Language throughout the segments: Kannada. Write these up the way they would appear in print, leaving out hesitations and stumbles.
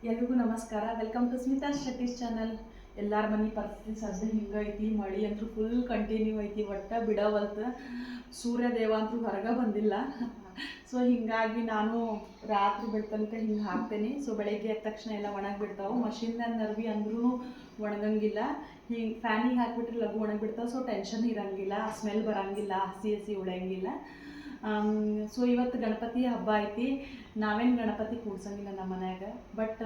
ಎಲ್ರಿಗೂ ನಮಸ್ಕಾರ. Welcome to Smita Shetty's channel. ಎಲ್ಲಾರ ಮನೆ ಪರಿಸ್ಥಿತಿ ಸದ್ಯ ಹಿಂಗೈತಿ. ಮಳಿ ಅಂತೂ ಫುಲ್ ಕಂಟಿನ್ಯೂ ಐತಿ, ಒಟ್ಟ ಬಿಡವಲ್ತು. ಸೂರ್ಯ ದೇವ ಅಂತೂ ಹೊರಗೆ ಬಂದಿಲ್ಲ. ಸೊ ಹಿಂಗಾಗಿ ನಾನು ರಾತ್ರಿ ಬೆಳ್ತನಕ ಹಿಂಗೆ ಹಾಕ್ತೇನೆ. ಸೊ ಬೆಳಗ್ಗೆ ಎದ್ದ ತಕ್ಷಣ ಎಲ್ಲ ಒಣಗಿ ಬಿಡ್ತಾವೆ. ಮಷಿನ್ದಾಗ ನರ್ವಿ ಅಂದ್ರೂ ಒಣಗಂಗಿಲ್ಲ. ಹಿಂಗೆ ಫ್ಯಾನಿಗೆ ಹಾಕ್ಬಿಟ್ರೆ ಲಘು ಒಣಗಿ ಬಿಡ್ತಾವೆ. ಸೊ ಟೆನ್ಷನ್ ಇರಂಗಿಲ್ಲ, ಸ್ಮೆಲ್ ಬರಂಗಿಲ್ಲ, ಹಸಿ ಹಸಿ ಉಳಿಯಂಗಿಲ್ಲ. ಸೊ ಇವತ್ತು ಗಣಪತಿ ಹಬ್ಬ ಐತಿ. ನಾವೇನು ಗಣಪತಿ ಕೂಡ್ಸಂಗಿಲ್ಲ ನಮ್ಮ ಮನ್ಯಾಗ, ಬಟ್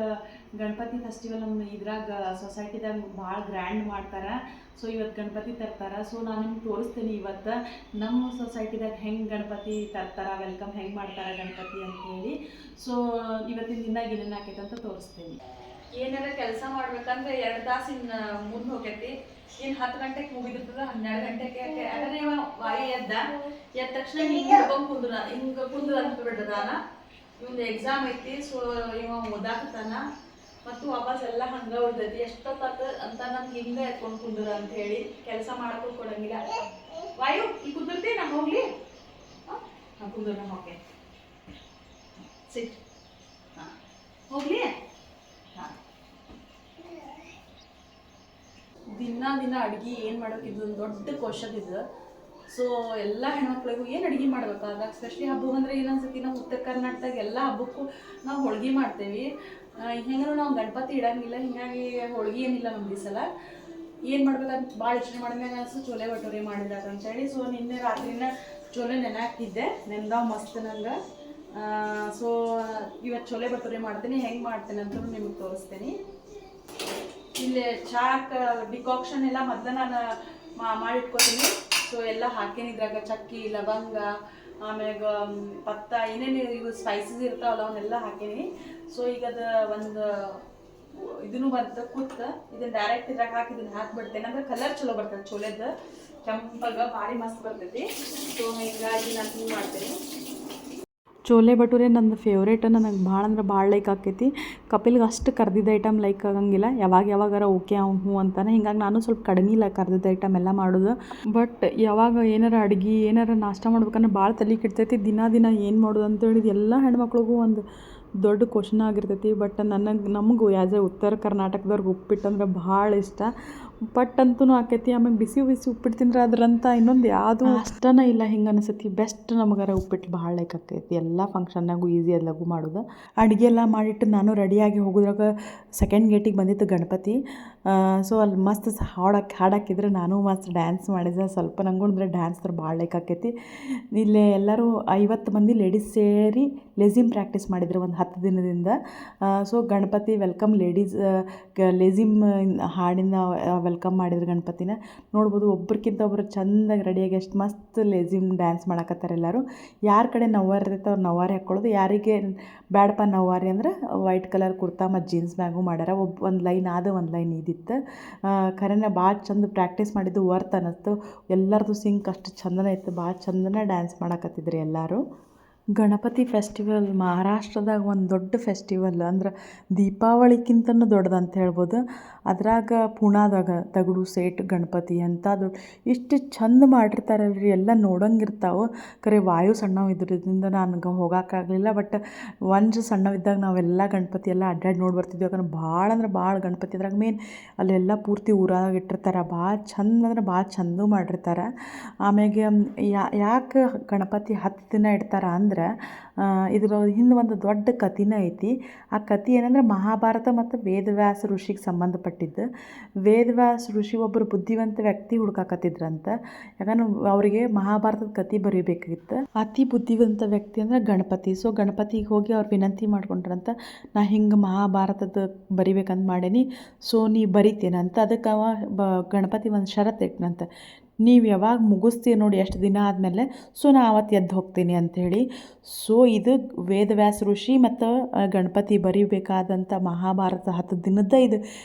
ಗಣಪತಿ ಫೆಸ್ಟಿವಲ್ ನಮ್ಮ ಇದ್ರಾಗ ಸೊಸೈಟಿದಾಗ ಭಾಳ ಗ್ರ್ಯಾಂಡ್ ಮಾಡ್ತಾರೆ. ಸೊ ಇವತ್ತು ಗಣಪತಿ ತರ್ತಾರೆ. ಸೊ ನಾನು ನಿಮ್ಗೆ ತೋರಿಸ್ತೀನಿ ಇವತ್ತು ನಮ್ಮ ಸೊಸೈಟಿದಾಗ ಹೆಂಗೆ ಗಣಪತಿ ತರ್ತಾರೆ, ವೆಲ್ಕಮ್ ಹೆಂಗೆ ಮಾಡ್ತಾರೆ ಗಣಪತಿ ಅಂಥೇಳಿ. ಸೊ ಇವತ್ತಿನ ದಿನ ಏನೇನು ಆಕೈತೆ ಅಂತ ತೋರಿಸ್ತೀನಿ. ಏನಾರ ಕೆಲಸ ಮಾಡ್ಬೇಕಂದ್ರೆ 2 ತಾಸಿನ ಮುಂದೆ ಹೋಗೈತಿ. ಇನ್ನು 10 ಗಂಟೆಗೆ ಮುಗಿದಿರ್ತದ, 12 ಗಂಟೆಗೆ. ಯಾಕಂದ್ರೆ ಇವ ವಾಯು ಎದ್ದ ತಕ್ಷಣ ಹಿಂಗೆ ಕುಂದ್ರ ಅಂತ ಬಿಡ್ದ ನಾನು. ಇವಂದು ಎಕ್ಸಾಮ್ ಐತಿ. ಸೊ ಇವ ಓದಾಕತ್ತಾನ ಮತ್ತು ವಾಪಸ್ ಎಲ್ಲ ಹಂಗೆ ಉಳ್ದೈತಿ. ಎಷ್ಟೊತ್ತ ಅಂತ ನಮ್ಗೆ ಹಿಂಗೆ ಎತ್ಕೊಂಡು ಕುಂದ್ರ ಅಂತ ಹೇಳಿ ಕೆಲಸ ಮಾಡಕ್ಕೂ ಕೊಡಂಗಿಲ್ಲ. ವಾಯು ಇಲ್ಲಿ ಕುಂದಿರ್ತಿ, ನಾನು ಹೋಗ್ಲಿ. ಹಾಂ ಕುಂದ್ರ, ನಮ್ಮ ಓಕೆ ಸಿಟ್. ಹಾಂ ಹೋಗ್ಲಿ. ಹಾಂ ದಿನ ಅಡುಗೆ ಏನು ಮಾಡೋಕೆ ಇದೊಂದು ದೊಡ್ಡ ಕ್ವಶನ್ ಇದು. ಸೊ ಎಲ್ಲ ಹೆಣ್ಮಕ್ಳಿಗೂ ಏನು ಅಡುಗೆ ಮಾಡ್ಬೇಕು ಅದಾಗ, ಸ್ಪೆಷಲಿ ಹಬ್ಬ ಅಂದರೆ ಏನನ್ಸತಿ, ನಾವು ಉತ್ತರ ಕರ್ನಾಟಕದಾಗ ಎಲ್ಲ ಹಬ್ಬಕ್ಕೂ ನಾವು ಹೋಳ್ಗೆ ಮಾಡ್ತೇವೆ. ಹೆಂಗಂದ್ರೆ ನಾವು ಗಣಪತಿ ಇಡಂಗಿಲ್ಲ, ಹೀಗಾಗಿ ಹೋಳ್ಗೆ ಏನಿಲ್ಲ ನಮ್ಗೆ ಈ ಸಲ. ಏನು ಮಾಡ್ಬೇಕಂತ ಭಾಳ ಯೋಚನೆ ಮಾಡಿದ್ಮ್ಯಾಗ ಅನಿಸ್ತು ಚೋಲೆ ಭಟೂರೆ ಮಾಡಿದಾಗ ಅಂತೇಳಿ. ಸೊ ನಿನ್ನೆ ರಾತ್ರಿನ ಚೋಲೆ ನೆನೆ ಹಾಕಿದ್ದೆ, ನೆನ್ದಾವ ಮಸ್ತ್ ನಂಗೆ. ಸೊ ಇವತ್ತು ಚೋಲೆ ಭಟೂರೆ ಮಾಡ್ತೀನಿ. ಹೆಂಗೆ ಮಾಡ್ತೇನೆ ಅಂತ ನಿಮಗೆ ತೋರಿಸ್ತೀನಿ. ಇಲ್ಲಿ ಚಾಕ್ ಡಿಕಾಕ್ಷನ್ ಎಲ್ಲ ಮೊದಲು ನಾನು ಮಾಡಿಟ್ಕೊತೀನಿ. ಸೊ ಎಲ್ಲ ಹಾಕೇನಿ ಇದ್ರಾಗ, ಚಕ್ಕಿ, ಲವಂಗ, ಆಮ್ಯಾಗ ಪತ್ತ, ಏನೇನು ಇವು ಸ್ಪೈಸಸ್ ಇರ್ತಾವಲ್ಲ ಅವನ್ನೆಲ್ಲ ಹಾಕೀನಿ. ಸೊ ಈಗ ಅದು ಒಂದು ಇದನ್ನು ಬಂತು ಕೂತ್, ಇದನ್ನು ಡೈರೆಕ್ಟ್ ಇದ್ರಾಗ ಹಾಕಿ ಇದನ್ನು ಹಾಕಿಬಿಡ್ತೇನೆ. ಅಂದ್ರೆ ಕಲರ್ ಚಲೋ ಬರ್ತದೆ ಚೋಲೆದು, ಕೆಂಪಾಗ ಭಾರಿ ಮಸ್ತ್ ಬರ್ತೈತಿ. ಸೊ ಹೀಗಾಗಿ ನಾನು ಹಿಂಗೆ ಮಾಡ್ತೀನಿ. ಚೋಲೆ ಭಟೂರೆ ನಂದು ಫೇವ್ರೇಟ್. ನನಗೆ ಭಾಳ ಅಂದ್ರೆ ಭಾಳ ಲೈಕ್ ಆಕೈತಿ. ಕಪಿಲ್ಗೆ ಅಷ್ಟು ಕರ್ದಿದ್ದ ಐಟಮ್ ಲೈಕ್ ಆಗಂಗಿಲ್ಲ, ಯಾವಾಗಾರ ಓಕೆ ಹ್ಞೂ ಅಂತಾನೆ. ಹಿಂಗಾಗಿ ನಾನು ಸ್ವಲ್ಪ ಕಡಿಮೆ ಇಲ್ಲ ಕರ್ದಿದ್ದ ಐಟಮ್ ಎಲ್ಲ ಮಾಡೋದು. ಬಟ್ ಯಾವಾಗ ಏನಾರ ಅಡುಗೆ ಏನಾರ ನಾಷ್ಟ ಮಾಡ್ಬೇಕಂದ್ರೆ ಭಾಳ ತಲೆ ಕೆಡ್ತೈತಿ. ದಿನ ಏನು ಮಾಡೋದು ಅಂತೇಳಿ ಎಲ್ಲ ಹೆಣ್ಮಕ್ಳಿಗೂ ಒಂದು ದೊಡ್ಡ ಕ್ವಶನ್ ಆಗಿರ್ತೈತಿ. ಬಟ್ ನಮಗೂ ಆ್ಯಸ್ ಎ ಉತ್ತರ ಕರ್ನಾಟಕದವ್ರಿಗೆ ಉಪ್ಪಿಟ್ಟು ಅಂದ್ರೆ ಭಾಳ ಇಷ್ಟ. ಪಟ್ ಅಂತೂ ಆಕೈತಿ. ಆಮೇಲೆ ಬಿಸಿ ಉಪ್ಪಿಟ್ಟು ತಿಂದ್ರೆ ಅದ್ರಂತ ಇನ್ನೊಂದು ಯಾವುದು ಅಷ್ಟನೇ ಇಲ್ಲ ಹಿಂಗೆ ಅನಿಸ್ತೈತಿ. ಬೆಸ್ಟ್ ನಮಗಾರ ಉಪ್ಪಿಟ್ಟು ಭಾಳ ಲೈಕ್ ಆಕೈತಿ. ಎಲ್ಲ ಫಂಕ್ಷನ್ನಾಗೂ ಈಸಿ ಲಘು ಮಾಡೋದು. ಅಡುಗೆ ಎಲ್ಲ ಮಾಡಿಟ್ಟು ನಾನು ರೆಡಿಯಾಗಿ ಹೋಗೋದ್ರಾಗ ಸೆಕೆಂಡ್ ಗೇಟಿಗೆ ಬಂದಿತ್ತು ಗಣಪತಿ. ಸೊ ಅಲ್ಲಿ ಮಸ್ತ್ ಹಾಡಾಕಿದ್ರೆ ನಾನು ಮಸ್ತ್ ಡ್ಯಾನ್ಸ್ ಮಾಡಿದೆ ಸ್ವಲ್ಪ. ನಂಗೂ ಅಂದರೆ ಡ್ಯಾನ್ಸ್ ಅಂದ್ರೆ ಭಾಳ ಲೈಕ್ ಆಕೈತಿ. ಇಲ್ಲೇ ಎಲ್ಲರೂ 50 ಮಂದಿ ಲೇಡೀಸ್ ಸೇರಿ ಲೆಝಿಮ್ ಪ್ರಾಕ್ಟೀಸ್ ಮಾಡಿದ್ರು ಒಂದು 10 ದಿನದಿಂದ. ಸೊ ಗಣಪತಿ ವೆಲ್ಕಮ್ ಲೇಡೀಸ್ ಲೆಝಿಮ್ ಹಾಡಿನ ವೆಲ್ಕಮ್ ಮಾಡಿದ್ರು ಗಣಪತಿನ. ನೋಡ್ಬೋದು ಒಬ್ರಿಗಿಂತ ಒಬ್ರು ಚೆಂದಾಗಿ ರೆಡಿಯಾಗಿ ಎಷ್ಟು ಮಸ್ತ್ ಲೆಝಿಮ್ ಡ್ಯಾನ್ಸ್ ಮಾಡಕತ್ತಾರೆ ಎಲ್ಲರೂ. ಯಾರ ಕಡೆ ನವ್ವಾರಿ ಇರುತ್ತೆ ಅವ್ರು ನವ್ವಾರಿ ಹಾಕ್ಕೊಳ್ಳೋದು, ಯಾರಿಗೆ ಬ್ಯಾಡಪ್ಪ ನವ್ವಾರಿ ಅಂದ್ರೆ ವೈಟ್ ಕಲರ್ ಕುರ್ತಾ ಮತ್ತು ಜೀನ್ಸ್ ಬ್ಯಾಗು ಮಾಡ್ಯಾರ. ಒಂದು ಲೈನ್ ಒಂದು ಲೈನ್ ಇದಿತ್ತು. ಖರೇನ ಭಾಳ ಚಂದ ಪ್ರಾಕ್ಟೀಸ್ ಮಾಡಿದ್ದು ವರ್ತ್ ಅನ್ನಿಸ್ತು. ಎಲ್ಲರದು ಸಿಂಕ್ ಅಷ್ಟು ಚಂದನೇ ಇತ್ತು. ಭಾಳ ಚಂದನೇ ಡ್ಯಾನ್ಸ್ ಮಾಡಕತ್ತಿದ್ರು ಎಲ್ಲರೂ. ಗಣಪತಿ ಫೆಸ್ಟಿವಲ್ ಮಹಾರಾಷ್ಟ್ರದಾಗ ಒಂದು ದೊಡ್ಡ ಫೆಸ್ಟಿವಲ್. ಅಂದ್ರೆ ದೀಪಾವಳಿಕ್ಕಿಂತನೂ ದೊಡ್ಡದಂತ ಹೇಳ್ಬೋದು. ಅದ್ರಾಗ ಪುಣಾದಾಗ ತಗಡು ಸೇಟ್ ಗಣಪತಿ ಅಂತ ದೊಡ್ಡ ಇಷ್ಟು ಚಂದ ಮಾಡಿರ್ತಾರಲ್ರಿ, ಎಲ್ಲ ನೋಡಂಗಿರ್ತಾವೆ. ಖರೆ ವಾಯು ಸಣ್ಣವಿದ್ರಿಂದ ನನಗೆ ಹೋಗೋಕ್ಕಾಗಲಿಲ್ಲ. ಬಟ್ ಒಂದು ಸಣ್ಣವಿದ್ದಾಗ ನಾವೆಲ್ಲ ಗಣಪತಿ ಎಲ್ಲ ಅಡ್ಡಾಡಿ ನೋಡಿ ಬರ್ತಿದ್ವಿ. ಯಾಕಂದ್ರೆ ಭಾಳ ಅಂದ್ರೆ ಭಾಳ ಗಣಪತಿ ಅದ್ರಾಗ ಮೇನ್ ಅಲ್ಲೆಲ್ಲ ಪೂರ್ತಿ ಊರಾಗ ಇಟ್ಟಿರ್ತಾರೆ. ಭಾಳ ಚಂದ ಅಂದ್ರೆ ಭಾಳ ಚಂದ ಮಾಡಿರ್ತಾರೆ. ಆಮ್ಯಾಗೆ ಯಾಕೆ ಗಣಪತಿ 10 ದಿನ ಇಡ್ತಾರೆ ಅಂದ್ರೆ ಇದ್ರ ಹಿಂದೆ ಒಂದು ದೊಡ್ಡ ಕಥೆನೇ ಐತಿ. ಆ ಕಥೆ ಏನಂದ್ರೆ ಮಹಾಭಾರತ ಮತ್ತು ವೇದವ್ಯಾಸ ಋಷಿಗೆ ಸಂಬಂಧಪಟ್ಟಿದ್ದು. ವೇದವ್ಯಾಸ ಋಷಿ ಒಬ್ಬರು ಬುದ್ಧಿವಂತ ವ್ಯಕ್ತಿ ಹುಡ್ಕಾಕತ್ತಿದ್ರಂತ. ಯಾಕಂದ್ರೆ ಅವರಿಗೆ ಮಹಾಭಾರತದ ಕಥೆ ಬರೀಬೇಕಿತ್ತು. ಅತಿ ಬುದ್ಧಿವಂತ ವ್ಯಕ್ತಿ ಅಂದರೆ ಗಣಪತಿ. ಸೊ ಗಣಪತಿಗೆ ಹೋಗಿ ಅವ್ರು ವಿನಂತಿ ಮಾಡ್ಕೊಂಡ್ರಂತ, ನಾ ಹಿಂಗೆ ಮಹಾಭಾರತದ ಬರಿಬೇಕಂತ ಮಾಡೀನಿ, ಸೊ ನೀ ಬರಿತೇನಂತ. ಅದಕ್ಕೆ ಅವ ಗಣಪತಿ ಒಂದು ಷರತ್ತು ಇಟ್ಟನಂತ, ನೀವು ಯಾವಾಗ ಮುಗಿಸ್ತೀವಿ ನೋಡಿ ಎಷ್ಟು ದಿನ ಆದಮೇಲೆ, ಸೊ ನಾ ಅವತ್ತು ಎದ್ದು ಹೋಗ್ತೀನಿ ಅಂಥೇಳಿ. ಸೊ ಇದು ವೇದವ್ಯಾಸ ಋಷಿ ಮತ್ತು ಗಣಪತಿ ಬರಿಬೇಕಾದಂಥ ಮಹಾಭಾರತ 10 ದಿನದ ಇದು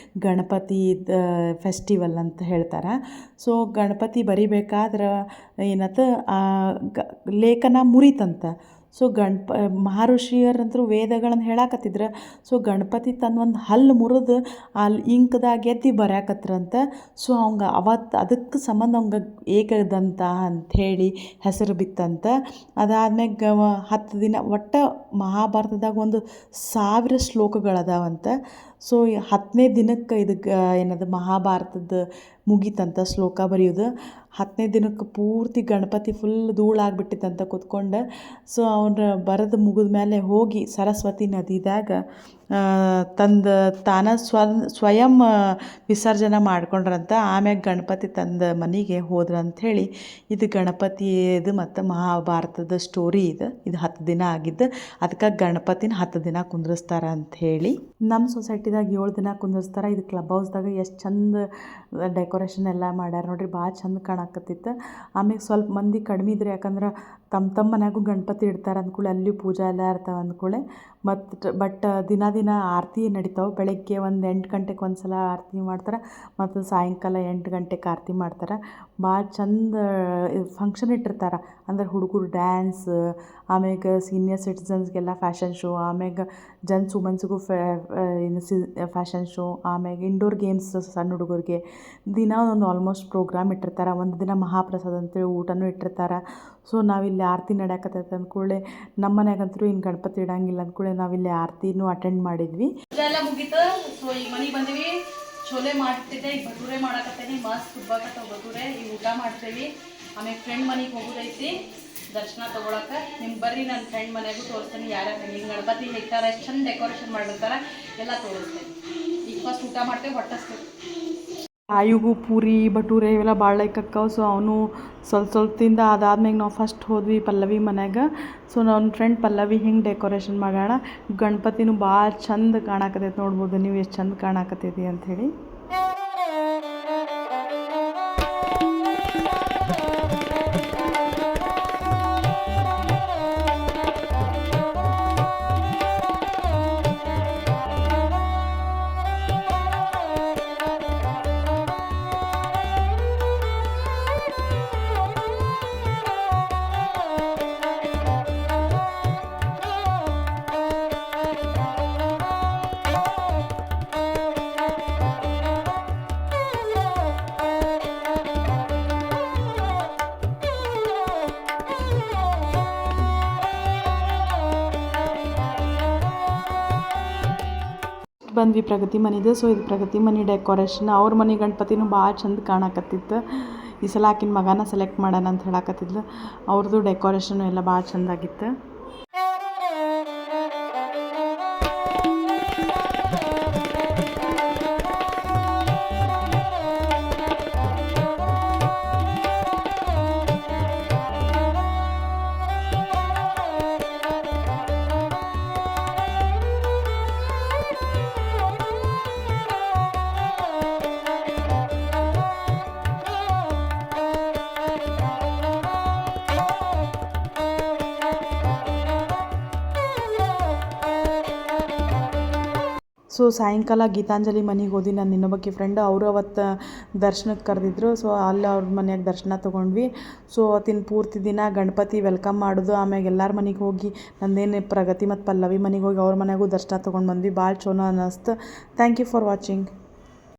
ಗಣಪತಿ ಫೆಸ್ಟಿವಲ್ ಅಂತ ಹೇಳ್ತಾರೆ. ಸೊ ಗಣಪತಿ ಬರಿಬೇಕಾದ್ರೆ ಏನಾಯ್ತು, ಲೇಖನ ಮುರಿತಂತ. ಸೊ ಮಹರ್ಷಿಯರಂತರೂ ವೇದಗಳನ್ನು ಹೇಳಾಕತ್ತಿದ್ರು. ಸೊ ಗಣಪತಿ ತನ್ನ ಒಂದು ಹಲ್ಲು ಮುರಿದು ಅಲ್ಲಿ ಇಂಕ್ದಾಗ ಎದ್ದು ಬರ್ಯಾಕತ್ರಂತ. ಸೊ ಅದಕ್ಕೆ ಸಂಬಂಧ ಅವಂಗೆ ಏಕದಂತ ಅಂಥೇಳಿ ಹೆಸರು ಬಿತ್ತಂತ. ಅದಾದ್ಮ್ಯಾಗ 10 ದಿನ ಒಟ್ಟು ಮಹಾಭಾರತದಾಗ 1000 ಶ್ಲೋಕಗಳದಾವಂತ. ಸೊ 10ನೇ ದಿನಕ್ಕೆ ಇದಕ್ಕೆ ಏನದು ಮಹಾಭಾರತದ ಮುಗೀತಂತ ಶ್ಲೋಕ ಬರೆಯೋದು. 10ನೇ ದಿನಕ್ಕೆ ಪೂರ್ತಿ ಗಣಪತಿ ಫುಲ್ ಧೂಳಾಗ್ಬಿಟ್ಟಿತ್ತಂತ ಕೂತ್ಕೊಂಡು. ಸೊ ಅವನು ಬರೆದು ಮುಗಿದ ಮೇಲೆ ಹೋಗಿ ಸರಸ್ವತಿ ನದಿದಾಗ ತಂದು ಸ್ವಯಂ ವಿಸರ್ಜನೆ ಮಾಡ್ಕೊಂಡ್ರಂತ. ಆಮ್ಯಾಗ ಗಣಪತಿ ತಂದು ಮನೆಗೆ ಹೋದ್ರಂಥೇಳಿ ಇದು ಗಣಪತಿದು ಮತ್ತು ಮಹಾಭಾರತದ ಸ್ಟೋರಿ ಇದು 10 ದಿನ ಆಗಿದ್ದು. ಅದಕ್ಕೆ ಗಣಪತಿನ 10 ದಿನ ಕುಂದ್ರಿಸ್ತಾರೆ ಅಂಥೇಳಿ. ನಮ್ಮ ಸೊಸೈಟಿದಾಗ 7 ದಿನ ಕುಂದ್ರಿಸ್ತಾರೆ. ಇದು ಕ್ಲಬ್ ಹೌಸ್ದಾಗ ಎಷ್ಟು ಚಂದ ಡೆಕೋರೇಷನ್ ಎಲ್ಲ ಮಾಡ್ಯಾರ ನೋಡಿರಿ, ಭಾಳ ಚಂದ ಕಾಣಕತ್ತಿತ್ತು. ಆಮೇಲೆ ಸ್ವಲ್ಪ ಮಂದಿ ಕಡಿಮೆ ಇದ್ರೆ, ಯಾಕಂದ್ರೆ ತಮ್ಮ ಮನ್ಯಾಗೂ ಗಣಪತಿ ಇಡ್ತಾರೆ ಅಂದ್ಕೂಳೆ ಅಲ್ಲಿ ಪೂಜೆ ಎಲ್ಲ ಇರ್ತಾವೆ ಅಂದ್ಕೂಳೆ. ಬಟ್ ದಿನ ಆರತಿ ನಡಿತಾವೆ. ಬೆಳಗ್ಗೆ 8 ಗಂಟೆಗೆ ಒಂದು ಸಲ ಆರತಿ ಮಾಡ್ತಾರೆ ಮತ್ತು ಸಾಯಂಕಾಲ 8 ಗಂಟೆಗೆ ಆರತಿ ಮಾಡ್ತಾರೆ. ಭಾಳ ಚಂದ ಫಂಕ್ಷನ್ ಇಟ್ಟಿರ್ತಾರೆ. ಅಂದ್ರೆ ಹುಡುಗರು ಡ್ಯಾನ್ಸ್, ಆಮ್ಯಾಗ ಸೀನಿಯರ್ ಸಿಟಿಸನ್ಸ್ಗೆಲ್ಲ ಫ್ಯಾಷನ್ ಶೋ, ಆಮ್ಯಾಗ ಜೆಂಟ್ಸ್ ವುಮೆನ್ಸ್ಗೂ ಫ್ಯಾಷನ್ ಶೋ, ಆಮ್ಯಾಗ ಇಂಡೋರ್ ಗೇಮ್ಸ್ ಸಣ್ಣ ಹುಡುಗರಿಗೆ ದಿನ ಒಂದು ಆಲ್ಮೋಸ್ಟ್ ಪ್ರೋಗ್ರಾಮ್ ಇಟ್ಟಿರ್ತಾರೆ. ಒಂದು ದಿನ ಮಹಾಪ್ರಸಾದ ಅಂತೇಳಿ ಊಟನೂ ಇಟ್ಟಿರ್ತಾರೆ. ಸೊ ನಾವಿಲ್ಲಿ ಆರತಿ ನಡೆಯಕತ್ತೈತೆ ಅಂದ್ಕೂಡಲೇ ನಮ್ಮ ಮನ್ಯಾಗಂತೂ ಇನ್ನು ಗಣಪತಿ ಇಡಂಗಿಲ್ಲ ಅಂದ್ಕೂಡಲೇ ನಾವಿಲ್ಲಿ ಆರತಿನೂ ಅಟೆಂಡ್ ಮಾಡಿದ್ವಿ. ಇದೆಲ್ಲ ಮುಗೀತು. ಸೊ ಈಗ ಮನೆಗೆ ಬಂದ್ವಿ. ಚೋಲೆ ಮಾಡ್ತಿದ್ದೆ, ಈಗ ಭಟೂರೆ ಮಾಡಕತ್ತೇನೆ. ಮಸ್ತ್ ತುಬ್ಬಾಕತ್ತವ ಭಟೂರೆ. ಈಗ ಊಟ ಮಾಡ್ತೇವೆ. ಆಮೇಲೆ ಫ್ರೆಂಡ್ ಮನೆಗೆ ಹೋಗೋದೈತಿ ದರ್ಶನ ತೊಗೊಳಕ್ಕೆ. ನಿಮ್ಗೆ ಬರ್ರಿ, ನನ್ನ ಫ್ರೆಂಡ್ ಮನೆಗೂ ತೋರಿಸ್ತೇನೆ ಯಾರ್ಯಾರು ಹೆಂಗೆ ಗಣಪತಿ ಹೇಳ್ತಾರೆ, ಎಷ್ಟು ಚಂದ ಡೆಕೋರೇಷನ್ ಮಾಡಿರ್ತಾರೆ ಎಲ್ಲ ತೋರಿಸ್ತೇನೆ. ಈಗ ಫಸ್ಟ್ ಊಟ ಮಾಡ್ತೇವೆ, ಹೊಟ್ಟಸ್ತೀವಿ. ಆಯುಗೂ ಪೂರಿ ಭಟೂರೆ ಇವೆಲ್ಲ ಭಾಳ ಲೈಕ್ ಅಕ್ಕವು. ಸೊ ಅವನು ಸ್ವಲ್ಪ ತಿಂದ. ಅದಾದ್ಮೇಲೆ ನಾವು ಫಸ್ಟ್ ಹೋದ್ವಿ ಪಲ್ಲವಿ ಮನೆಗೆ. ಸೊ ನನ್ನ ಫ್ರೆಂಡ್ ಪಲ್ಲವಿ ಹಿಂಗೆ ಡೆಕೋರೇಷನ್ ಮಾಡೋಣ. ಗಣಪತಿನೂ ಭಾಳ ಚಂದ ಕಾಣಕತ್ತೈತೆ. ನೋಡ್ಬೋದು ನೀವು ಎಷ್ಟು ಚಂದ ಕಾಣಕತ್ತೈತಿ ಅಂಥೇಳಿ. ಬಂದ್ವಿ ಪ್ರಗತಿ ಮನೆದು. ಸೊ ಇದು ಪ್ರಗತಿ ಮನೆ ಡೆಕೋರೇಷನ್. ಅವ್ರ ಮನೆ ಗಣಪತಿನೂ ಭಾಳ ಚಂದ ಕಾಣಕತ್ತಿತ್ತು. ಈ ಸಲ ಆಕಿನ ಮಗನ ಸೆಲೆಕ್ಟ್ ಮಾಡೋಣ ಅಂತ ಹೇಳಕತ್ತಿದ್ಲು. ಅವ್ರದ್ದು ಡೆಕೋರೇಷನ್ ಎಲ್ಲ ಭಾಳ ಚಂದಾಗಿತ್ತು. ಸೊ ಸಾಯಂಕಾಲ ಗೀತಾಂಜಲಿ ಮನೆಗೆ ಹೋದ್ವಿ. ನನ್ನ ಇನ್ನೊಬ್ಬಾಕಿ ಫ್ರೆಂಡ್ ಅವರು ಅವತ್ತು ದರ್ಶನಕ್ಕೆ ಕರೆದಿದ್ರು. ಸೊ ಅಲ್ಲಿ ಅವ್ರ ಮನ್ಯಾಗ ದರ್ಶನ ತೊಗೊಂಡ್ವಿ. ಸೊ ಅವತ್ತಿನ ಪೂರ್ತಿ ದಿನ ಗಣಪತಿ ವೆಲ್ಕಮ್ ಮಾಡೋದು. ಆಮ್ಯಾಗ ಎಲ್ಲರ ಮನೆಗೆ ಹೋಗಿ ನಂದೇನು ಪ್ರಗತಿ ಮತ್ತು ಪಲ್ಲವಿ ಮನೆಗೆ ಹೋಗಿ ಅವ್ರ ಮನೆಯಾಗೂ ದರ್ಶನ ತೊಗೊಂಡು ಬಂದ್ವಿ. ಭಾಳ ಚಲೋ ಅನ್ನಿಸ್ತು. Thank you for watching.